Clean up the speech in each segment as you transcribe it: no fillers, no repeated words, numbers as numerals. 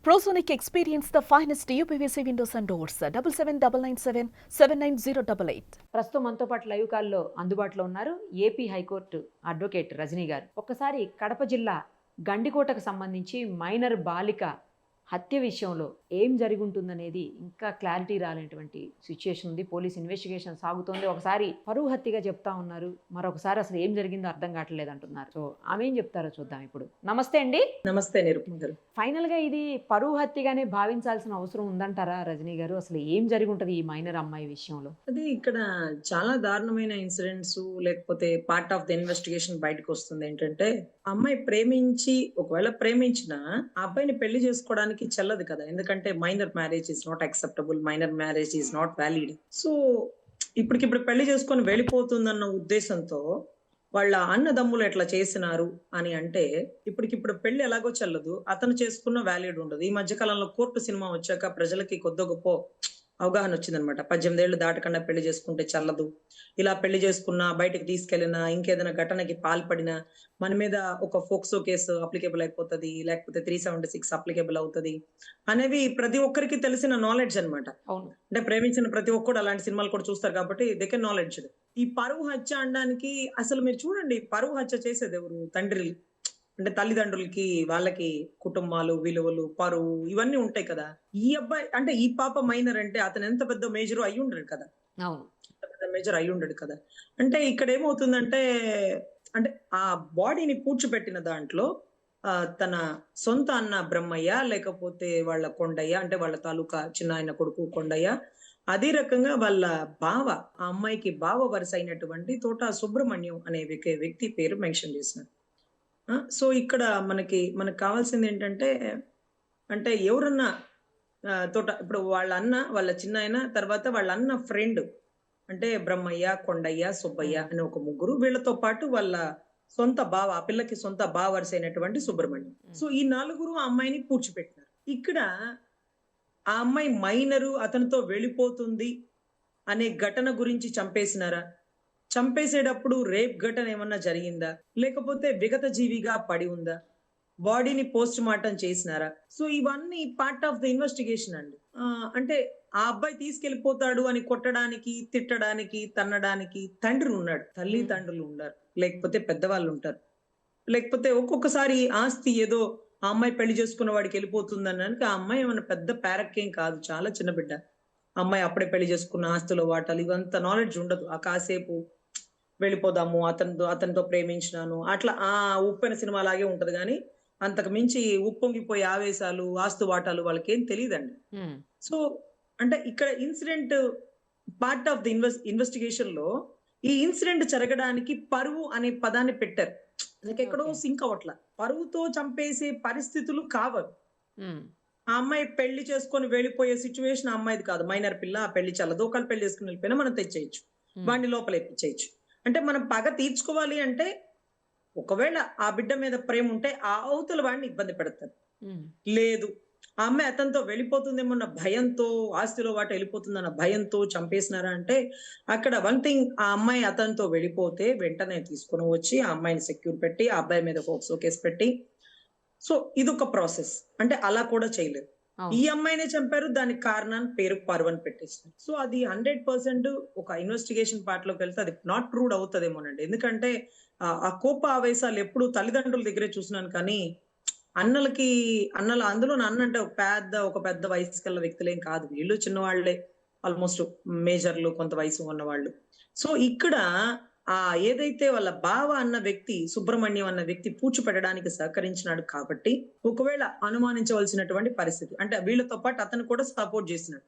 Prosonic experience the finest UPVC windows and doors. 77997 79088. ప్రస్తుతం మనతో పాటు లైవ్ కాల్లో అందుబాటులో ఉన్నారు ఏపీ హైకోర్టు అడ్వకేట్ రజనీ గారు. ఒక్కసారి కడప జిల్లా గండికోటకు సంబంధించి మైనర్ బాలిక హత్య విషయంలో ఏం జరిగి ఉంటుందనేది ఇంకా క్లారిటీ రాలేనటువంటి సిచ్యుయేషన్ ఉంది. పోలీస్ ఇన్వెస్టిగేషన్ సాగుతోంది. ఒకసారి పరువు హత్యగా చెప్తా ఉన్నారు, మరొకసారి అసలు ఏం జరిగిందో అర్థం కావట్లేదు అంటున్నారు. సో ఆమె ఏం చెప్తారో చూద్దాం ఇప్పుడు. నమస్తే అండి. నమస్తే నిరుపమ గారు. ఫైనల్ గా ఇది పరువు హత్యగానే భావించాల్సిన అవసరం ఉందంటారా రజనీ గారు? అసలు ఏం జరిగి ఉంటది ఈ మైనర్ అమ్మాయి విషయంలో? అది ఇక్కడ చాలా దారుణమైన ఇన్సిడెంట్స్ లేకపోతే పార్ట్ ఆఫ్ ద ఇన్వెస్టిగేషన్ బయటకు వస్తుంది. ఏంటంటే అమ్మాయి ప్రేమించి ఒకవేళ ప్రేమించినా ఆ అబ్బాయిని పెళ్లి చేసుకోవడానికి చెల్లదు కదా, ఎందుకంటే minor marriage is not acceptable, minor marriage is not valid. So ఇప్పటికిప్పుడు పెళ్లి చేసుకొని వెళ్ళిపోతుందన్న ఉద్దేశంతో వాళ్ళ అన్నదమ్ములు ఎట్లా చేసినారు అని అంటే ఇప్పటికిప్పుడు పెళ్లి ఎలాగో చెల్లదు, అతను చేసుకున్న వ్యాలిడ్ ఉండదు. ఈ మధ్య కాలంలో కోర్టు సినిమా వచ్చాక ప్రజలకి కొద్ది గొప్ప అవగాహన వచ్చిందనమాట. 18 ఏళ్ళు దాటకుండా పెళ్లి చేసుకుంటే చల్లదు, ఇలా పెళ్లి చేసుకున్నా బయటకు తీసుకెళ్లినా ఇంకేదైనా ఘటనకి పాల్పడినా మన మీద ఒక ఫోక్సో కేసు అప్లికేబుల్ అయిపోతుంది, లేకపోతే 376 అప్లికేబుల్ అవుతుంది అనేవి ప్రతి ఒక్కరికి తెలిసిన నాలెడ్జ్ అనమాట. అంటే ప్రేమించిన ప్రతి ఒక్కరు అలాంటి సినిమాలు కూడా చూస్తారు కాబట్టి దే కెన్ నాలెడ్జ్. ఈ పరువు హత్య అనడానికి అసలు మీరు చూడండి, పరువు హత్య చేసేది ఎవరు? తండ్రి, అంటే తల్లిదండ్రులకి వాళ్ళకి కుటుంబాలు, విలువలు, పరువు ఇవన్నీ ఉంటాయి కదా. ఈ అబ్బాయి అంటే ఈ పాప మైనర్ అంటే అతను ఎంత పెద్ద మేజర్ అయి ఉండడు కదా, పెద్ద మేజర్ అయి ఉండడు కదా. అంటే ఇక్కడ ఏమవుతుందంటే అంటే ఆ బాడీని పూడ్చిపెట్టిన దాంట్లో తన సొంత అన్న బ్రహ్మయ్య, లేకపోతే వాళ్ళ కొండయ్య, అంటే వాళ్ళ తాలూకా చిన్న ఆయన కొడుకు కొండయ్య, అదే రకంగా వాళ్ళ బావ, ఆ అమ్మాయికి బావ వరుస అయినటువంటి తోట సుబ్రహ్మణ్యం అనే వ్యక్తి పేరు మెన్షన్ చేసినారు. సో ఇక్కడ మనకి కావాల్సింది ఏంటంటే అంటే ఎవరన్నా తోట ఇప్పుడు వాళ్ళ అన్న, వాళ్ళ చిన్న ఆయన, తర్వాత వాళ్ళ అన్న ఫ్రెండ్ అంటే బ్రహ్మయ్య, కొండయ్య, సుబ్బయ్య అనే ఒక ముగ్గురు, వీళ్ళతో పాటు వాళ్ళ సొంత బావ, ఆ పిల్లకి సొంత బావ వరుస అయినటువంటి సుబ్రహ్మణ్యం. సో ఈ నలుగురు ఆ అమ్మాయిని పూడ్చిపెట్టినారు. ఇక్కడ ఆ అమ్మాయి మైనరు, అతనితో వెళ్ళిపోతుంది అనే ఘటన గురించి చంపేసినారా? చంపేసేటప్పుడు రేప్ ఘటన ఏమన్నా జరిగిందా, లేకపోతే విగత జీవిగా పడి ఉందా, బాడీని పోస్ట్ మార్టం చేసినారా? సో ఇవన్నీ పార్ట్ ఆఫ్ ద ఇన్వెస్టిగేషన్ అండి. అంటే ఆ అబ్బాయి తీసుకెళ్లిపోతాడు అని కొట్టడానికి, తిట్టడానికి, తన్నడానికి తండ్రి ఉన్నాడు, తల్లిదండ్రులు ఉన్నారు, లేకపోతే పెద్దవాళ్ళు ఉంటారు, లేకపోతే ఒక్కొక్కసారి ఆస్తి ఏదో ఆ అమ్మాయి పెళ్లి చేసుకున్న వాడికి వెళ్ళిపోతుంది అన్నానికి ఆ అమ్మాయి ఏమన్నా పెద్ద ప్యారక్కేం కాదు, చాలా చిన్న బిడ్డ. అమ్మాయి అప్పుడే పెళ్లి చేసుకున్న ఆస్తుల వాటాలు ఇవంతా నాలెడ్జ్ ఉండదు. ఆ కాసేపు వెళ్ళిపోదాము, అతనితో ప్రేమించినాను అట్లా ఆ ఉప్పెన సినిమా లాగే ఉంటది, కానీ అంతకు మించి ఉప్పొంగిపోయే ఆవేశాలు, ఆస్తు వాటాలు వాళ్ళకి ఏం తెలియదండి. సో అంటే ఇక్కడ incident part of the investigation లో ఈ ఇన్సిడెంట్ జరగడానికి పరువు అనే పదాన్ని పెట్టారు. ఎక్కడో సింక్ అవట్ల. పరువుతో చంపేసే పరిస్థితులు కావరు. ఆ అమ్మాయి పెళ్లి చేసుకొని వెళ్ళిపోయే సిచ్యువేషన్ ఆ అమ్మాయిది కాదు. మైనర్ పిల్ల, ఆ పెళ్లి చల్లదు, ఒకళ్ళు పెళ్లి చేసుకుని వెళ్ళిపోయినా మనం తెచ్చేయచ్చు, వాడిని లోపల ఎప్పించేయచ్చు. అంటే మనం పగ తీర్చుకోవాలి అంటే ఒకవేళ ఆ బిడ్డ మీద ప్రేమ ఉంటే ఆ అవతల వాడిని ఇబ్బంది పెడతారు. లేదు ఆ అమ్మాయి అతనితో వెళ్ళిపోతుందేమో అన్న భయంతో, ఆస్తిలో వాటి వెళ్ళిపోతుందన్న భయంతో చంపేసినారా అంటే అక్కడ వన్ థింగ్, ఆ అమ్మాయి అతనితో వెళ్ళిపోతే వెంటనే తీసుకుని వచ్చి ఆ అమ్మాయిని సెక్యూర్ పెట్టి ఆ అబ్బాయి మీద ఫోక్సో కేసు పెట్టి, సో ఇదొక ప్రాసెస్. అంటే అలా కూడా చేయలేదు. ఈ అమ్మాయినే చంపారు, దానికి కారణాన్ని పేరు పర్వన్ పెట్టేస్తారు. సో అది 100% ఒక ఇన్వెస్టిగేషన్ పార్ట్ లోకి వెళ్తే అది నాట్ ట్రూడ్ అవుతుందేమోనండి. ఎందుకంటే ఆ కోప ఆవేశాలు ఎప్పుడు తల్లిదండ్రుల దగ్గరే చూసినాను, కానీ అందులో అన్న అంటే ఒక పెద్ద వయసు కల్లా వ్యక్తులేం కాదు, వీళ్ళు చిన్నవాళ్లే, ఆల్మోస్ట్ మేజర్లు, కొంత వయసు ఉన్నవాళ్ళు. సో ఇక్కడ ఏదైతే వాళ్ళ బావ అన్న వ్యక్తి, సుబ్రహ్మణ్యం అన్న వ్యక్తి పూడ్చిపెట్టడానికి సహకరించినాడు కాబట్టి ఒకవేళ అనుమానించవలసినటువంటి పరిస్థితి, అంటే వీళ్ళతో పాటు అతను కూడా సపోర్ట్ చేసినాడు.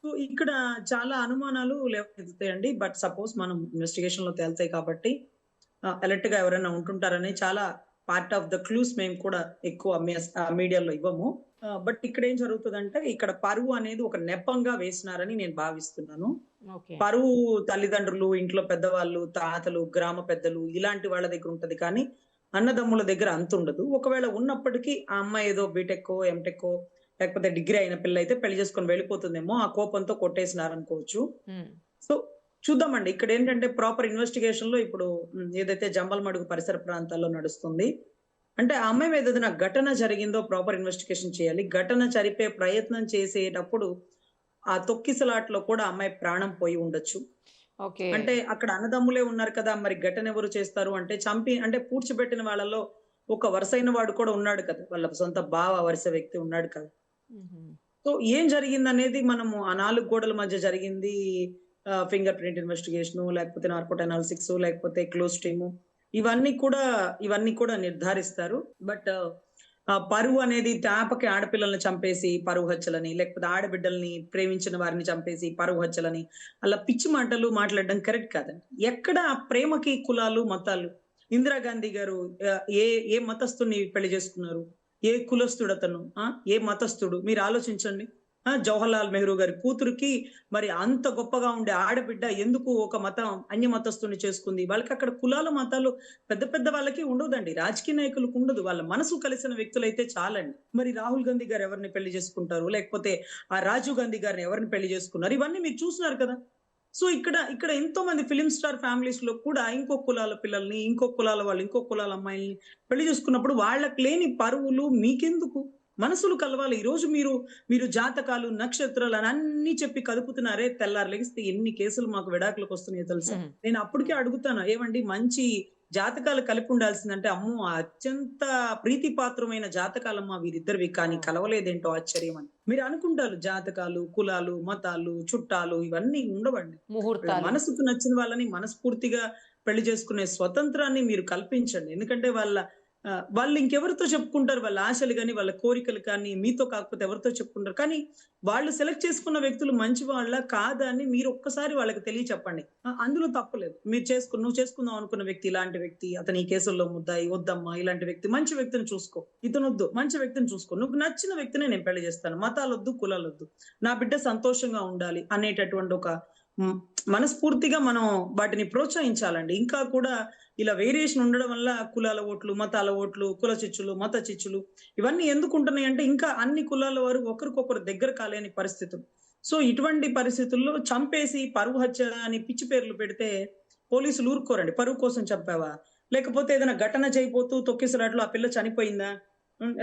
సో ఇక్కడ చాలా అనుమానాలు లేవుతాయండి. బట్ సపోజ్ మనం ఇన్వెస్టిగేషన్ లో తేల్తాయి కాబట్టి అలర్ట్ గా ఎవరైనా ఉంటుంటారని చాలా పార్ట్ ఆఫ్ ద క్లూస్ మేము కూడా ఎక్కువ మీడియాలో ఇవ్వము. బట్ ఇక్కడ ఏం జరుగుతుందంటే ఇక్కడ పరువు అనేది ఒక నెపంగా వేసినారని నేను భావిస్తున్నాను. పరువు తల్లిదండ్రులు, ఇంట్లో పెద్దవాళ్ళు, తాతలు, గ్రామ పెద్దలు ఇలాంటి వాళ్ళ దగ్గర ఉంటది, కానీ అన్నదమ్ముల దగ్గర అంత ఉండదు. ఒకవేళ ఉన్నప్పటికీ ఆ అమ్మాయి ఏదో బీటెక్, ఎంటెక్ లేకపోతే డిగ్రీ అయిన పిల్ల అయితే పెళ్లి చేసుకొని వెళ్ళిపోతుందేమో, ఆ కోపంతో కొట్టేసినారనుకోవచ్చు. సో చూద్దామండి. ఇక్కడ ఏంటంటే ప్రాపర్ ఇన్వెస్టిగేషన్ లో ఇప్పుడు ఏదైతే జంబల్ మడుగు పరిసర ప్రాంతాల్లో నడుస్తుంది, అంటే ఆ అమ్మాయి మీద ఏదైనా ఘటన జరిగిందో ప్రాపర్ ఇన్వెస్టిగేషన్ చేయాలి. ఘటన జరిపే ప్రయత్నం చేసేటప్పుడు ఆ తొక్కిసలాటలో కూడా ఆ అమ్మాయి ప్రాణం పోయి ఉండొచ్చు. ఓకే. అంటే అక్కడ అన్నదమ్ములే ఉన్నారు కదా! మరి ఘటన ఎవరు చేస్తారు అంటే అంటే పూడ్చిపెట్టిన వాళ్ళలో ఒక వరుసైన వాడు కూడా ఉన్నాడు కదా! వాళ్ళ సొంత బావ వరుస వ్యక్తి ఉన్నాడు కదా! హుహు. సో ఏం జరిగిందనేది మనము ఆ 4 గోడల మధ్య జరిగింది ఫింగర్ ప్రింట్ ఇన్వెస్టిగేషను, లేకపోతే నార్కోట్ అనాలిసిక్స్, లేకపోతే క్లోజ్ టీము ఇవన్నీ కూడా నిర్ధారిస్తారు. బట్ పరువు అనేది తాపకి ఆడపిల్లల్ని చంపేసి పరువు హత్యలని, లేకపోతే ఆడబిడ్డల్ని ప్రేమించిన వారిని చంపేసి పరువు హత్యలని, అలా పిచ్చి మాటలు మాట్లాడడం కరెక్ట్ కాదండి. ఎక్కడ ఆ ప్రేమకి కులాలు, మతాలు? ఇందిరాగాంధీ గారు ఏ ఏ మతస్థుడిని పెళ్లి చేసుకున్నారు? ఏ కులస్తుడతను? ఏ మతస్థుడు? మీరు ఆలోచించండి. జవహర్‌లాల్ నెహ్రూ గారి కూతురికి మరి అంత గొప్పగా ఉండే ఆడబిడ్డ ఎందుకు ఒక అన్య మతస్థుడిని చేసుకుంది? వాళ్ళకక్కడ కులాలు, మతాలు పెద్ద పెద్ద వాళ్ళకి ఉండదండి. రాజకీయ నాయకులకు ఉండదు. వాళ్ళ మనసు కలిసిన వ్యక్తులైతే చాలండి. మరి రాహుల్ గాంధీ గారు ఎవరిని పెళ్లి చేసుకుంటారు? లేకపోతే ఆ రాజీవ్ గాంధీ గారిని ఎవరిని పెళ్లి చేసుకున్నారు? ఇవన్నీ మీరు చూస్తున్నారు కదా! సో ఇక్కడ ఎంతో మంది ఫిల్మ్ స్టార్ ఫ్యామిలీస్‌లో కూడా ఇంకో కులాల పిల్లల్ని, ఇంకో కులాల వాళ్ళు, ఇంకో కులాల అమ్మాయిల్ని పెళ్లి చేసుకున్నప్పుడు వాళ్ళకి లేని పరువులు మీకెందుకు? మనసులు కలవాలి. ఈరోజు మీరు జాతకాలు, నక్షత్రాలు అని అన్నీ చెప్పి కదుపుతున్నారే, తెల్లారి లెగిస్తే ఎన్ని కేసులు మాకు విడాకులకొస్తున్నాయో తెలుసా? హుహు. నేను అప్పటికే అడుగుతాను. ఏవండి మంచి జాతకాలు కలిపి ఉండాల్సిందంటే, అమ్మో! అత్యంత ప్రీతిపాత్రమైన జాతకాలమ్మా వీరిద్దరివి. కానీ ఓహ్! కలవలేదేంటో ఆశ్చర్యం అని. మీరు అనుకుంటారు జాతకాలు, కులాలు, మతాలు, చుట్టాలు ఇవన్నీ ఉండవండి. ముహూర్తాలు. మనసుకు నచ్చిన వాళ్ళని మనస్ఫూర్తిగా పెళ్లి చేసుకునే స్వతంత్రాన్ని మీరు కల్పించండి. ఎందుకంటే వాళ్ళు ఇంకెవరితో చెప్పుకుంటారు? వాళ్ళ ఆశలు గాని, వాళ్ళ కోరికలు కానీ, మీతో కాకపోతే ఎవరితో చెప్పుకుంటారు? కానీ వాళ్ళు సెలెక్ట్ చేసుకున్న వ్యక్తులు మంచి వాళ్ళా? కాదా? అని మీరు ఒక్కసారి వాళ్ళకి తెలియచెప్పండి. అందులో తప్పు లేదు. నువ్వు చేసుకుందాం అనుకున్న వ్యక్తి ఇలాంటి వ్యక్తి, అతను ఈ కేసుల్లో ముద్దాయి, వద్దమ్మా ఇలాంటి వ్యక్తి, మంచి వ్యక్తిని చూసుకో. ఇతనొద్దు, మంచి వ్యక్తిని చూసుకో. నువ్వు నచ్చిన వ్యక్తినే నేను పెళ్లి చేస్తాను. మతాలొద్దు, కులాలొద్దు. నా బిడ్డ సంతోషంగా ఉండాలి అనేటటువంటి ఒక హ్మ్. మనస్ఫూర్తిగా మనం వాటిని ప్రోత్సహించాలండి. ఇంకా కూడా ఇలా వేరియేషన్ ఉండడం వల్ల కులాల ఓట్లు, మతాల ఓట్లు, కుల చిచ్చులు, మత చిచ్చులు ఇవన్నీ ఎందుకుంటున్నాయంటే ఇంకా అన్ని కులాల వారు ఒకరికొకరు దగ్గర కాలేని పరిస్థితులు. సో, ఇటువంటి పరిస్థితుల్లో చంపేసి పరువు హత్య అని పిచ్చి పేర్లు పెడితే పోలీసులు ఊరుకోరండి. పరువు కోసం చంపావా? లేకపోతే ఏదైనా ఘటన జరిగిపోతూ తొక్కిసలాటలో ఆ పిల్ల చనిపోయిందా?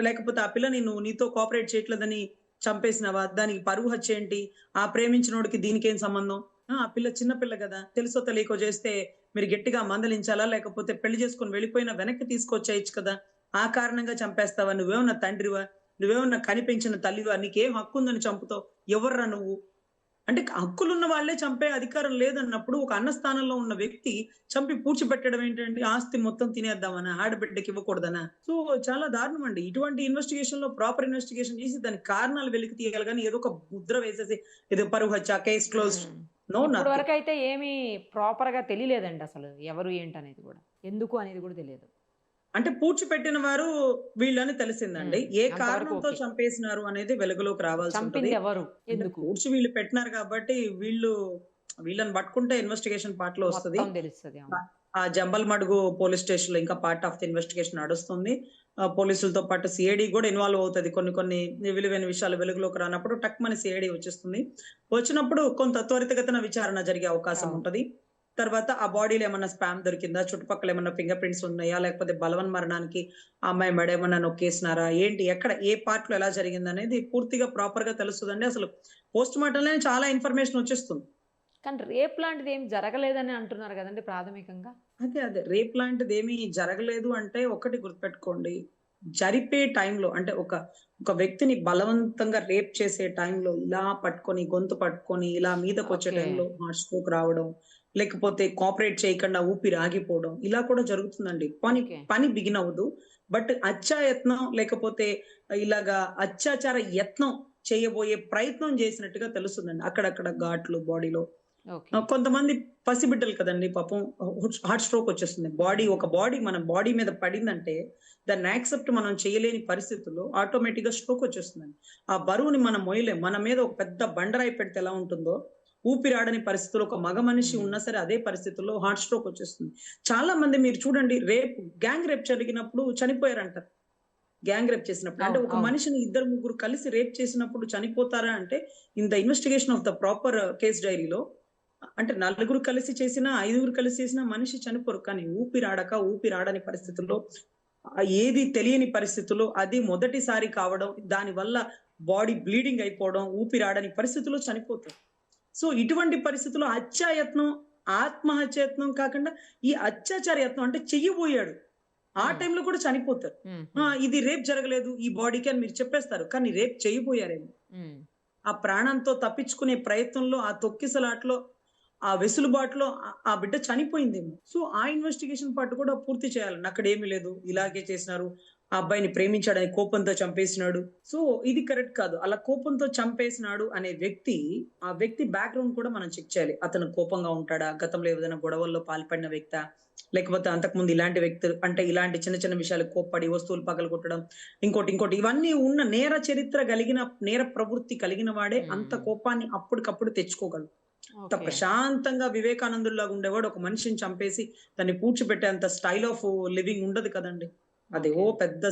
లేకపోతే ఆ పిల్ల నీతో కోఆపరేట్ చేయట్లేదని చంపేసినావా? దానికి పరువు హత్య ఏంటి? ఆ ప్రేమించినోడికి దీనికేం సంబంధం? ఆ పిల్ల చిన్న పిల్ల గదా! తెలుసో తెలియకో చేస్తే మీరు గట్టిగా మందలించాలా? లేకపోతే పెళ్లి చేసుకొని వెళ్ళిపోయినా వెనక్కి తీసుకొచ్చేయొచ్చు కదా! ఆ కారణంగా చంపేస్తావా? నువ్వేమన్నా తండ్రివా? నువ్వేమన్నా కనిపెంచిన తల్లివా? నీకేం హక్కుందని చంపుతావు? ఎవర్రా నువ్వు? అంటే హక్కులున్న వాళ్ళే చంపే అధికారం లేదన్నప్పుడు ఒక అన్న స్థానంలో ఉన్న వ్యక్తి చంపి పూడ్చిపెట్టడం ఏంటండి? ఆస్తి మొత్తం తినేద్దామనా? ఆడబిడ్డకి ఇవ్వకూడదనా? సో, చాలా దారుణమండి. ఇటువంటి ఇన్వెస్టిగేషన్‌లో ప్రాపర్ ఇన్వెస్టిగేషన్ చేసి దానికి కారణాలు వెలికి తీయాలి గానీ ఏదో ఒక ముద్ర వేసేసి ఇది పరువు హత్య, కేస్ క్లోజ్డ్. హ్మ్. నో ఇప్పటి నథింగ్. వరకైతే ఏమీ ప్రాపర్‌గా తెలియలేదండి అసలు. ఎవరు ఏంటనేది గూడా. ఎందుకు అనేది గూడా తెలియదు. అంటే పూడ్చిపెట్టిన వారు వీళ్ళని తెలిసిందండి. ఏ అంతవరకు కారణంతో ఓకే. చంపేసినారు అనేది వెలుగులోకి రావాల్సుంటది. చంపిందెవరు? అంటే ఎందుకు? పూడ్చి వీళ్ళు పెట్టినారు కాబట్టి వీళ్ళని పట్టుకుంటే ఇన్వెస్టిగేషన్ పార్ట్‌లో వస్తది. మొత్తం తెలుస్తది. అవును. ఆ జంబల్ మడుగు పోలీస్ స్టేషన్‌లో ఇంకా పార్ట్ ఆఫ్ ది ఇన్వెస్టిగేషన్ నడుస్తుంది. పోలీసులతో పాటు సీఐడీ గూడా ఇన్వాల్వ్ అవుతది. కొన్ని విలువైన విషయాలు వెలుగులోకి రానప్పుడు టక్‌మని సీఐడీ వచ్చేస్తుంది. వచ్చినప్పుడు కొంత త్వరితగతిన విచారణ జరిగే అవకాశం అవును. ఉంటది. తర్వాత ఆ బాడీలో ఏమన్నా స్పామ్ దొరికిందా? చుట్టుపక్కల ఏమన్నా ఫింగర్ ప్రింట్స్ ఉన్నాయా? లేకపోతే బలవన్మరణానికి ఆ అమ్మాయి మెడ ఏమన్నా నొక్కేసినారా? ఏంటి? ఎక్కడ? ఏ పార్ట్‌లో ఎలా జరిగిందనేది పూర్తిగా ప్రాపర్‌గా తెలుస్తదండి. అసలు పోస్ట్‌మార్టంలోనే చాలా ఇన్ఫర్మేషన్ వచ్చేస్తుంది. కానీ రేప్ లాంటిదేం జరగలేదని అంటున్నారు గదండీ ప్రాథమికంగా. అదే. రేప్ లాంటిదేమీ జరగలేదు అంటే ఒకటి గుర్తుపెట్టుకోండి. జరిపే టైంలో అంటే ఒక వ్యక్తిని బలవంతంగా రేప్ చేసే టైంలో ఇలా పట్టుకొని, గొంతు పట్టుకొని ఇలా మీదకొచ్చే ఓకే. టైంలో హార్ట్ స్ట్రోక్ రావడం, లేకపోతే కోఆపరేట్ చేయకుండా ఊపిరి ఆగిపోవడం ఇలా కూడా జరుగుతుందండి. ఓకే. పని బిగిన్ అవ్వదు. బట్ హత్యాయత్నం లేకపోతే ఇలాగా అత్యాచార యత్నం చేయబోయే ప్రయత్నం చేసినట్టుగా తెలుస్తుందండి. అక్కడక్కడ ఘాట్లు బాడీలో. ఓకే. కొంతమంది పసిబిడ్డలు కదండీ పాపం హార్ట్ స్ట్రోక్ వచ్చేస్తుంది. ఒక హ్మ్. బాడీ మన బాడీ మీద పడిందంటే దాన్ని యాక్సెప్ట్ మనం చేయలేని పరిస్థితుల్లో ఆటోమేటిక్‌గా స్ట్రోక్ వచ్చేస్తుందండి. ఆ బరువుని మనం మోయలేం. మన మీద ఒక పెద్ద బండరాయి పెడితే ఎలా ఉంటుందో, ఊపిరాడని పరిస్థితిలో ఒక మగ మనిషి హ్మ్. ఉన్నా సరే అదే పరిస్థితుల్లో హార్ట్ స్ట్రోక్ వచ్చేస్తుంది. చాలా మంది మీరు చూడండి గ్యాంగ్ రేప్ జరిగినప్పుడు చనిపోయారంట. గ్యాంగ్ రేప్ చేసినప్పుడు. అంటే అవును. ఒక అవును. మనిషిని ఇద్దరు, ముగ్గురు కలిసి రేప్ చేసినప్పుడు చనిపోతారా అంటే in the investigation of the proper case డైరీలో అంటే నలుగురు కలిసి చేసినా, ఐదుగురు కలిసి చేసినా మనిషి చనిపోరు. కానీ ఊపిరాడక, ఊపిరాడని పరిస్థితుల్లో ఏది తెలియని పరిస్థితుల్లో అది మొదటిసారి కావడం, దానివల్ల బాడీ బ్లీడింగ్ అయిపోవడం, ఊపిరాడని పరిస్థితుల్లో చనిపోతారు. సో ఇటువంటి పరిస్థితుల్లో హత్యాయత్నం, ఆత్మహత్యాయత్నం కాకుండా ఈ అత్యాచార యత్నం అంటే చెయ్యబోయాడు. ఆ హ్మ్. టైంలో కూడా చనిపోతారు. హ్మ్. ఇది రేప్ జరగలేదు ఈ బాడీకి అని మీరు చెప్పేస్తారు. కానీ రేప్ చేయబోయారేమో. హ్మ్. ఆ ప్రాణంతో తప్పించుకునే ప్రయత్నంలో, ఆ తొక్కిసలాటలో, ఆ వెసులుబాటులో ఆ బిడ్డ చనిపోయిందేమో. సో, ఆ ఇన్వెస్టిగేషన్ పార్ట్ కూడా పూర్తి చేయాలండి. అక్కడేమీ లేదు. ఇలాగే చేసినారు. ఆ అబ్బాయిని ప్రేమించాడని కోపంతో చంపేసినాడు. సో, ఇది కరెక్ట్ కాదు. అలా కోపంతో చంపేసినాడు అనే వ్యక్తి, ఆ వ్యక్తి బ్యాక్‌గ్రౌండ్ కూడా మనం చెక్ చేయాలి. అతను కోపంగా ఉంటాడా? గతంలో ఏదైనా గొడవల్లో పాల్పడిన వ్యక్తా? లేకపోతే అంతకుముందు ఇలాంటి వ్యక్తులు అంటే ఇలాంటి చిన్న చిన్న విషయాలకు కోప్పడి వస్తువులు పగలగొట్టడం, ఇంకోటి ఇవన్నీ ఉన్న నేర చరిత్ర కలిగిన, నేర ప్రవృత్తి కలిగిన వాడే అంత హ్మ్. కోపాన్ని అప్పటికప్పుడు తెచ్చుకోగలడు. ఓకే. ప్రశాంతంగా వివేకానందుడిలాగా ఉండేవాడు ఒక మనిషిని చంపేసి దాన్ని పూడ్చిపెట్టేంత స్టైల్ ఆఫ్ లివింగ్ ఉండదు కదండీ. అది ఓకే. పెద్ద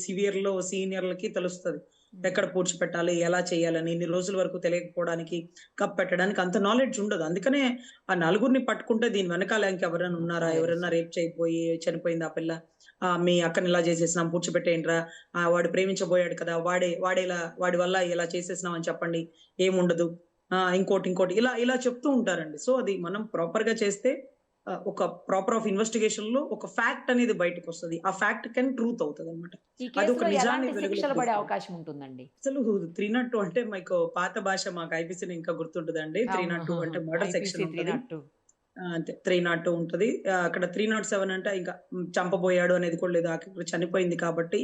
సివియర్‌లో సీనియర్‌లకి తెలుస్తది. హ్మ్. ఎక్కడ పూడ్చిపెట్టాలి, ఎలా చేయాలని, ఇన్ని రోజుల వరకు తెలియకపోవడానికి, కప్పెట్టడానికి అంత నాలెడ్జ్ ఉండదు. అందుకనే ఆ నలుగురిని పట్టుకుంటే దీని వెనకాల ఇంకెవరైనా ఉన్నారా? ఎవరైనా తెలుసు. రేప్ చేయకపోయి చనిపోయిందా ఆ పిల్ల? మీ అక్కని ఇలా చేసేసినాం పూడ్చిపెట్టేయండిరా. వాడు ప్రేమించబోయాడు కదా! వాడి వల్ల ఇలా చేసేసినాం అని చెప్పండి. ఏముండదు. ఇంకోటి ఇలా ఇలా చెప్తూ ఉంటారండి. సో, అది మనం ప్రాపర్‌గా చేస్తే ఒక ప్రాపర్ ఆఫ్ ఇన్వెస్టిగేషన్‌లో ఒక ఫ్యాక్ట్ అనేది బయటకొస్తది. ఆ ఫ్యాక్ట్ కెన్ ట్రూత్ అవుతదన్నమాట. ఈ అది ఒక కేసులో నిజాన్ని ఎలాంటి శిక్షలు వెలుగులోకి పడే తెస్తది. అవకాశం ఉంటుందండి? అసలు 302 అంటే మీకు పాత భాష మాకు ఐపీసీలో ఇంకా గుర్తుంటదండి. అవును. 302 అంటే మర్డర్ ఐపీసీ సెక్షన్ ఉంటది. 302. అంతే 302 ఉంటది. అక్కడ 307 అంటే ఇంకా చంపబోయాడు అనేది కూడా లేదు. ఆఖరికి చనిపోయింది కాబట్టి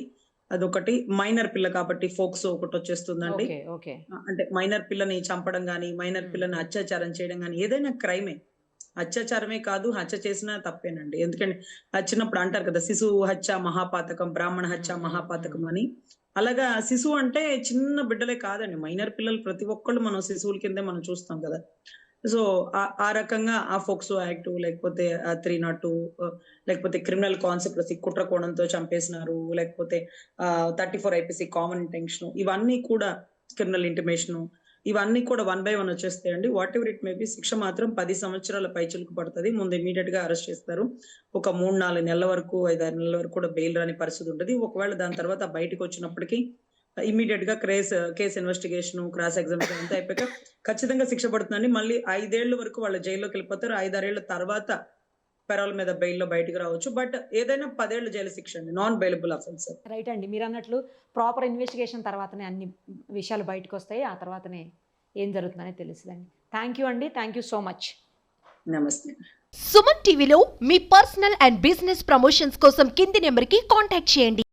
అదొకటి. మైనర్ పిల్ల కాబట్టి ఫోక్సో ఒకటొచ్చేస్తుందండి. ఓకే. ఓకే. అంటే మైనర్ పిల్లని చంపడం గాని, మైనర్ హ్మ్. పిల్లని అత్యాచారం చేయడం గాని ఏదైనా క్రైమే. అత్యాచారమే కాదు, హత్య చేసినా తప్పేనండి. ఎందుకంటే చిన్నప్పుడు అంటారు కదా! శిశువు హత్య మహాపాతకం, బ్రాహ్మణ హ్మ్. హత్య హ్మ్. హ్మ్. మహాపాతకం అని. అలాగా శిశువు అంటే చిన్న బిడ్డలే కాదండి. మైనర్ పిల్లలు ప్రతి ఒక్కళ్ళు మనం శిశువుల కిందే మనం చూస్తాం కదా! సో, ఆ రకంగా ఆ ఫోక్సో యాక్ట్ లేకపోతే 302 లేకపోతే క్రిమినల్ కాన్సిక్వెన్సీ కుట్ర కోణంతో చంపేసినారు. లేకపోతే 34 ఐపీసీ కామన్ ఇంటెన్షన్ ఇవన్నీ కూడా క్రిమినల్ ఇంటిమేషను ఇవన్నీ కూడా వన్ బై వన్ వచ్చేస్తాయండి. వాటెవర్ ఇట్ మే బి శిక్ష మాత్రం 10 సంవత్సరాల పైచిలుకు పడతది. ముందు ఇమ్మీడియేట్‌గా అరెస్ట్ చేస్తారు. ఒక 3, 4 నెలల వరకు, 5, 6 నెలల వరకు కూడా బెయిల్ రాని పరిస్థితి ఉంటది. ఒకవేళ దాని తర్వాత బయటికొచ్చినప్పటికి ఇమ్మీడియేట్‌గా కేస్ ఇన్వెస్టిగేషను, క్రాస్ ఎగ్జామినేషన్ అంతా అయిపోయాక ఖచ్చితంగా శిక్ష పడుతుందండి. మళ్ళీ 5 ఏళ్ల వరకు వాళ్ళు జైల్లోకెళ్ళిపోతారు. 5, 6 ఏళ్ల తర్వాత పెరోల్ మీద బెయిల్‌లో బయటికి రావచ్చు. బట్ ఏదైనా 10 ఏళ్ల జైలు శిక్ష అండి. Non bailable offence. రైట్ అండి. మీరన్నట్లు ప్రాపర్ ఇన్వెస్టిగేషన్ తర్వాతనే అన్ని విషయాలు బయటకొస్తాయి. ఆ తర్వాతనే ఏం జరుగుతుందనేది తెలుస్తదండి. థాంక్ యూ అండి. Thank you so much. నమస్తే. సుమన్ టీవీలో మీ పర్సనల్ అండ్ బిజినెస్ ప్రమోషన్స్ కోసం కింది నెంబర్కి కాంటాక్ట్ చేయండి.